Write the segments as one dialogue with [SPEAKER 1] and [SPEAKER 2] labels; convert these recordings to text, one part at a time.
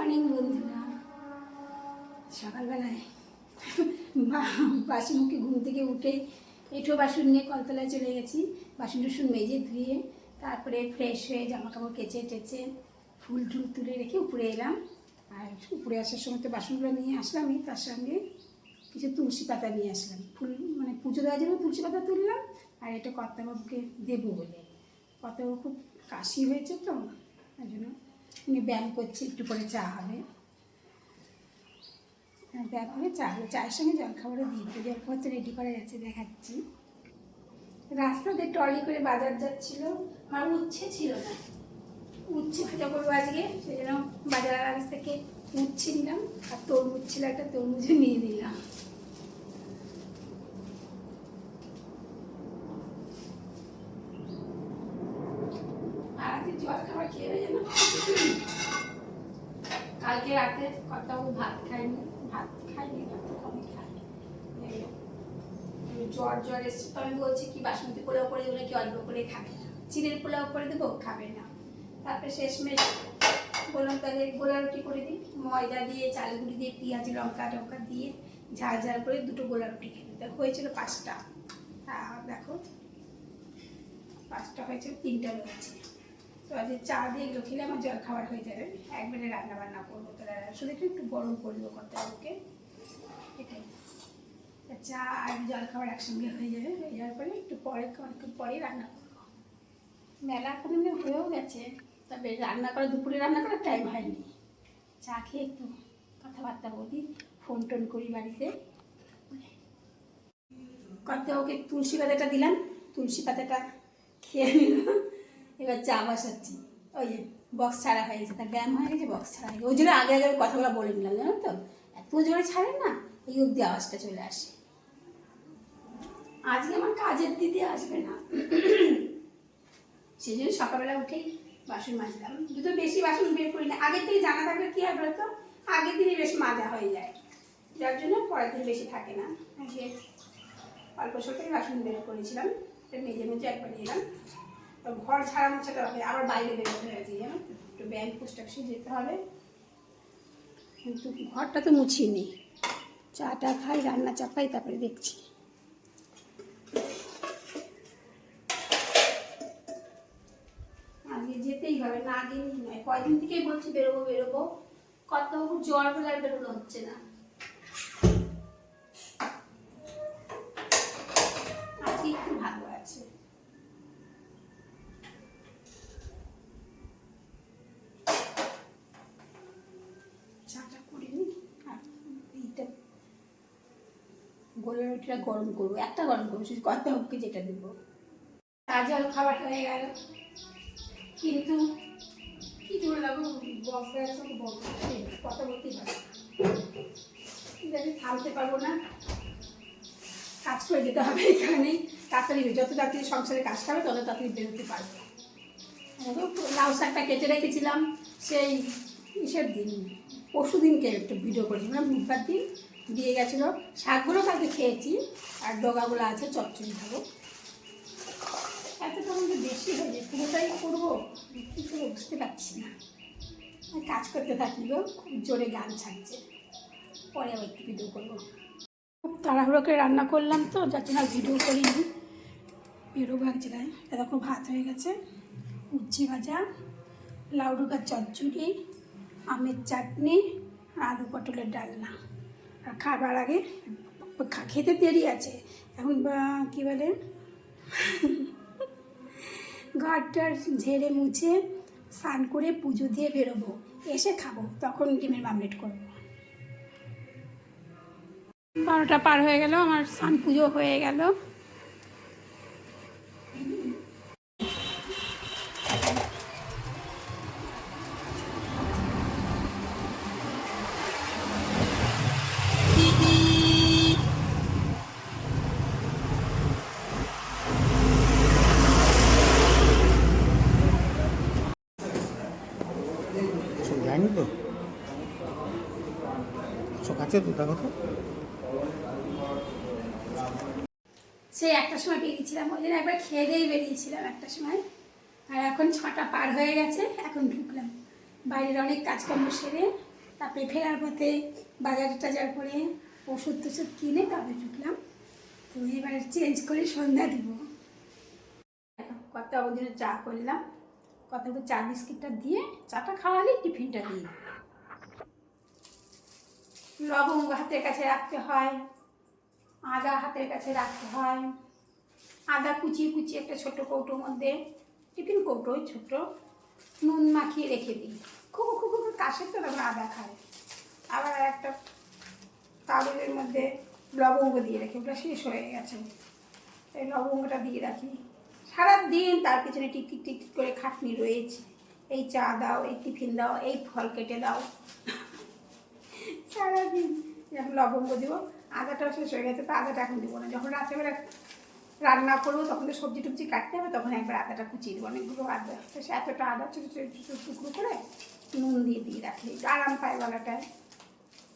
[SPEAKER 1] Morning বন্ধুরা। সকালবেলায় বাসি মুখে ঘুম থেকে উঠে এঁঠো বাসন নিয়ে কলতলায় চলে গেছি। বাসন টাসন মেজে ধুয়ে তারপরে ফ্রেশ হয়ে জামা কাপড় কেচে টেচে ফুল টুল তুলে রেখে উপরে এলাম। আর উপরে আসার সময় তো বাসনগুলো নিয়ে আসলামই, তার সঙ্গে কিছু তুলসী পাতা নিয়ে আসলাম। ফুল মানে পুজো দেওয়ার জন্য তুলসী পাতা তুললাম। আর এটা কর্তাবাবুকে দেবো বলে, কর্তাবাবু খুব কাশি হয়েছে তো, তার জন্য উনি ব্যায়াম করছে, একটু পরে চা হবে। ব্যায়াম করে চা হলো, চায়ের সঙ্গে জলখাবারও দিয়ে দেবো। জলখাবার তো রেডি করা যাচ্ছে, দেখাচ্ছি। রাস্তাতে ট্রলি করে বাজার যাচ্ছিল, আর উচ্ছে ছিল না, উচ্ছে ভাজা করবো আজকে, সেই জন্য বাজারের কাছ থেকে উচ্ছে নিলাম। আর তরমুজ ছিল একটা, তরমুজও নিয়ে নিলাম। আর আজকে জলখাবার খেয়ে হয়ে যেন কালকে রাতে কর্তাবাবু ভাত খাইনি, কমই খাই। জ্বর এসছে তো আমি বলছি কি বাসমতি পোলাও করে দেবো নাকি অল্প করে খাবে না, চিড়ের পোলাও করে দেবো, খাবে না। তারপরে শেষমেশ বললাম তাহলে গোলা রুটি করে দিই, ময়দা দিয়ে চাল গুঁড়ি দিয়ে পেঁয়াজ লঙ্কা টঙ্কা দিয়ে ঝাল ঝাল করে দুটো গোলা রুটি খেতে। তা হয়েছিল 5টা, দেখো 5টা হয়েছিল, 3টা রয়েছে। তো আজকে চা দিয়ে এগুলো খেলে আমার জল খাবার হয়ে যাবে, একবারে রান্না বান্না করবো। তো শুধু একটু গরম করবো কর্তাবাবুকে, এটাই। চা আর জল খাবার একসঙ্গে হয়ে যাবে, হয়ে যাওয়ার পরে একটু অনেকক্ষণ পরেই রান্না করবো। মেলা এখন এমনি হয়েও গেছে, তবে রান্না করা দুপুরে রান্না করার টাইম হয়নি। চা খেয়ে একটু কথাবার্তা বলি, ফোন টোন করি বাড়িতে। কর্তাবাবুকে তুলসী পাতাটা দিলাম, তুলসী পাতাটা খেয়ে নিলাম। এবার চা বসাচ্ছি। ওই যে বক্স ছাড়া হয়ে গেছে, তার ব্যায়াম হয়ে গেছে, বক্স ছাড়া হয়ে গেছে। ওই জন্য আগে আগে কথাগুলো বলে নিলাম, জানো তো, এত জোরে ছাড়ে না, এই অব্দি আওয়াজটা চলে আসে। আজকে আমার কাজের দিদি আসবে না, সেই জন্য সকালবেলা উঠেই বাসন মাজলাম। দুটো বেশি বাসন বের করি না, আগের থেকে জানা থাকলে কী হয় বলতো, আগের দিনে বেশ মাজা হয়ে যায়, যার জন্য পরের দিন বেশি থাকে না। আজকে অল্প স্বল্পই বাসন বের করেছিলাম, মেজে মেজে একবার এলাম। তো ঘর ছাড়া মোছাতে হবে, আবার বাইরে বেরোতে হয়েছে, জানো, একটু ব্যায়াম পোস্টাকশি যেতে হবে। কিন্তু ঘরটা তো মুছিয়ে নিই, চাটা খাই, রান্না চাপাই, তারপরে দেখছি। আজকে যেতেই হবে, না গেলেই নয়। কয়দিন থেকেই বলছি বেরোবো বেরোবো, কর্তাবাবুর জ্বর বলে আর বেরোনো হচ্ছে না। আজকে একটু ভালো আছে। চাটা করে নিই, আর এইটা গোলা রুটিটা গরম করবো, একটা গরম করবো, শুধু কর্তাবাবুকে যেটা দেবো। জল খাবার হয়ে গেল, কিন্তু কি জোরে লাগো কথা বলতেই পারে, থামতে পারবো না, কাজ করে যেতে হবে এখানেই। তাড়াতাড়ি যত তাড়াতাড়ি সংসারে কাজটা হবে তত তাড়াতাড়ি বেরোতে পারবো। লাউ শাকটা কেটে রেখেছিলাম সেই ইসের দিন, পরশু দিনকে একটু ভিডিও করেছিলাম, বুধবার দিন দিয়ে গেছিলো। শাকগুলো কালকে খেয়েছি, আর ডগাগুলো আছে, চচ্চড়ি খাবো। এতটা আমাদের বেশি হয়ে যায়, পুরোটাই করবো কী করে বুঝতে পারছি না। কাজ করতে থাকলেও খুব জোরে গান ছাড়ছে, পরে আবার একটু ভিডিও করবো। খুব তাড়াহুড়ো করে রান্না করলাম তো, যার জন্য ভিডিও করিনি, বেরোবো এক জায়গায়। এরকম ভাত হয়ে গেছে, উচ্ছে ভাজা, লাউ ডোকার চচ্চড়ি, আমের চাটনি, আলু পটলের ডালনা। আর খাবার আগে খেতে দেরি আছে এখন, কী বলে, ঘরটার ঝেড়ে মুছে স্নান করে পুজো দিয়ে বেরোবো, এসে খাবো, তখন ডিমের মামলেট করবো। 12টা পার হয়ে গেল, আমার স্নান পুজো হয়ে গেল।
[SPEAKER 2] যায়নি তো, কাছে তো দেখো তো।
[SPEAKER 1] সেই 1টার সময় বেরিয়েছিলাম, ওই দিন একবার খেয়ে দিয়েই বেরিয়েছিলাম 1টার সময়। আর এখন 6টা পার হয়ে গেছে, এখন ঢুকলাম। বাইরের অনেক কাজকর্ম সেরে তারপরে ফেরার পথে বাজার টাজার করে ওষুধ টষুধ কিনে তবে ঢুকলাম। তো এবার চেঞ্জ করে সন্ধ্যা দিব। কত অবদিনে চা করলাম, কতগুলো চা বিস্কিটটা দিয়ে চাটা খাওয়ালে টিফিনটা দিয়ে লবঙ্গ হাতের কাছে রাখতে হয়, আদা হাতের কাছে রাখতে হয়। আদা কুচিয়ে কুচিয়ে একটা ছোটো কৌটোর মধ্যে, টিফিন কৌটোয় ছোট, নুন মাখিয়ে রেখে দিই। খুব খুব খুব কাশে তো তখন আদা খায়। আবার একটা তাওয়ালের মধ্যে লবঙ্গ দিয়ে রাখি, ওটা শেষ হয়ে গেছে, এই লবঙ্গটা দিয়ে রাখি। সারাদিন তার পিছনে টিক টিক টিক টিক করে খাটনি রয়েছে। এই চা দাও, এই টিফিন দাও, এই ফল কেটে দাও, সারাদিন। যখন লবঙ্গ দেবো, আদাটাও শেষ হয়ে গেছে, তো আদাটা এখন দেবো না। যখন রাত্রেবেলা রান্না করবো তখন তো সবজি টুবজি কাটতে হবে, তখন একবার আদাটা কুচিয়ে দেবো, অনেকগুলো আদা। তো সে এতটা আদা ছোটো ছোটো ছোটো টুকরো করে নুন দিয়ে দিয়ে রাখলে একটু আরাম পায় গলাটায়।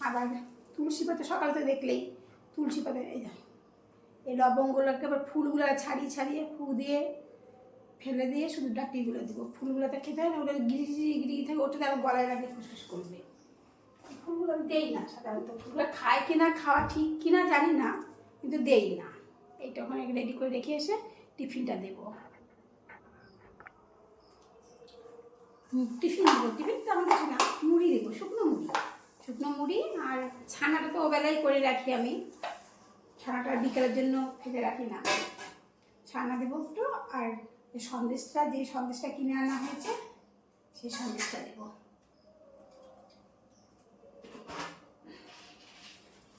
[SPEAKER 1] আবার তুলসী পাতা সকালে তো দেখলেই তুলসী পাতা, এই লবঙ্গগুলোকে আবার ফুলগুলো ছাড়িয়ে ছাড়িয়ে ফু দিয়ে ফেলে দিয়ে শুধু ডাটিগুলো দেবো। ফুলগুলোতে খেতে হয় না, ওগুলো গিরি গিরি থাকে, ওটাতে আবার গলায় রাখলে ফুসফুস করবে। ফুলগুলো আমি দেই না সাধারণত, ফুলগুলো খায় কিনা, খাওয়া ঠিক কিনা জানি না, কিন্তু দেই না। এইটা ওখানে রেডি করে রেখে এসে টিফিনটা দেবো। টিফিন দেবো, টিফিন তেমন কিছু না, মুড়ি দেবো, শুকনো মুড়ি। শুকনো মুড়ি আর ছানাটা তো ওবেলাই করে রাখি আমি, ছানাটা বিকেলের জন্য ফেলে রাখি না। ছানা দেবো একটু, আর সন্দেশটা, যে সন্দেশটা কিনে আনা হয়েছে সেই সন্দেশটা দেবো।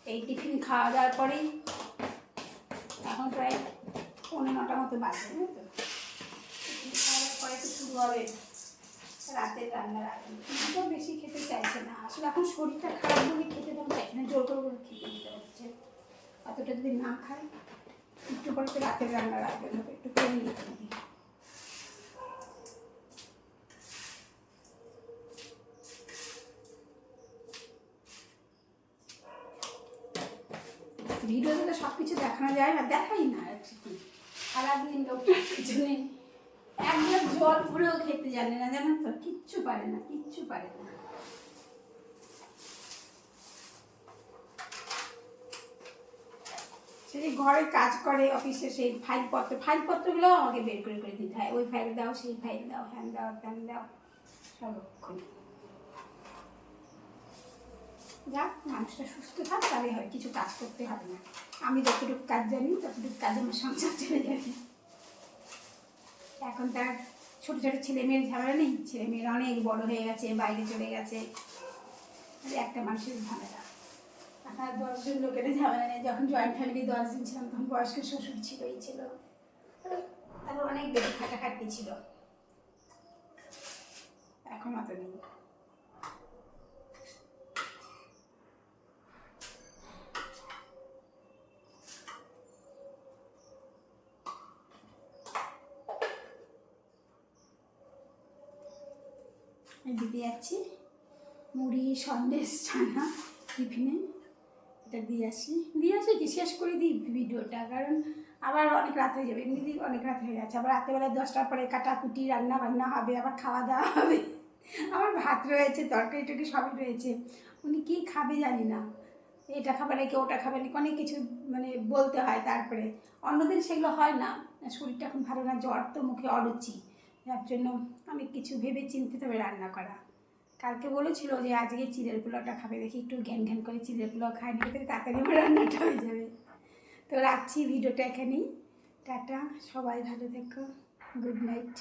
[SPEAKER 1] এই টিফিন খাওয়া দাওয়ার পরেই এখন প্রায় 9:30 মতো বাজে, জানো তো। টিফিন খাওয়ার পরে তো শুরু হবে রাতের রান্নার আগে। তো বেশি খেতে চাইছে না আসলে, এখন শরীরটা খারাপ বলে খেতে দেওয়া চাইছে না, জোর করে খেতে দিতে হচ্ছে। অতটা যদি না খায় একটু পরে তো রাতের রান্নার আগে হবে, একটু করে নিয়ে দিই। ভিডিওতে তো সব কিছু দেখানো যায় না, দেখাই না। সারাদিন লোকটার পিছনে এক গ্লাস জল পুরেও খেতে জানে না, জানো তো, কিচ্ছু পারে না, কিচ্ছু পারে না। সে যে ঘরে কাজ করে অফিসে, সেই ফাইলপত্রগুলো আমাকে বের করে করে দিতে হয়। ওই ফাইল দাও, সেই ফাইল দাও, হ্যান দাও, ত্যান দাও, সর্বক্ষণ। যাক, মানুষটা সুস্থ থাক, তাহলে হয়, কিছু কাজ করতে হবে না। আমি যতটুকু কাজ জানি ততটুকু কাজ আমার সংসার চলে যাবে। এখন তার ছোটো ছোটো ছেলে মেয়ের ঝামেলা নেই, ছেলে মেয়েরা অনেক বড় হয়ে গেছে, বাইরে চলে গেছে, একটা মানুষের ঝামেলা। এখন 10 জন লোকের ঝামেলা নেই। যখন জয়েন্ট ফ্যামিলি 10 জন ছিলাম তখন বয়স্ক শ্বশুর ছিল, এই ছিল, তারপর অনেক বেশি খাটাখাটি ছিল। এখন অত নেই। দিতে যাচ্ছি মুড়ি, সন্দেশ, ছানা টিফিনে, এটা দিয়ে আসি কি শেষ করে দিই ভিডিওটা, কারণ আবার অনেক রাত হয়ে যাবে, এমনিতেই অনেক রাত হয়ে যাচ্ছে। আবার রাত্রেবেলায় 10টার পরে কাটাকুটি, রান্না বান্না হবে, আবার খাওয়া দাওয়া হবে। আমার ভাত রয়েছে, তরকারি টরকারি সবই রয়েছে, উনি কী খাবে জানি না, এটা খাবে নাকি ওটা খাবে নাকি, অনেক কিছু মানে বলতে হয়। তারপরে অন্যদিন সেগুলো হয় না, শরীরটা এখন ভালো না, জ্বর তো, মুখে অরুচি, যার জন্য আমি কিছু ভেবে চিন্তে তবে রান্না করা। কালকে বলেছিল যে আজকে চিড়ের পোলাওটা খাবে, দেখি একটু ঘ্যান ঘ্যান করে চিড়ের পোলাও খাই, না তাড়াতাড়ি আমার রান্নাটা হয়ে যাবে। তো রাখছি ভিডিওটা এখানেই, টাটা, সবাই ভালো থেকো, গুড নাইট।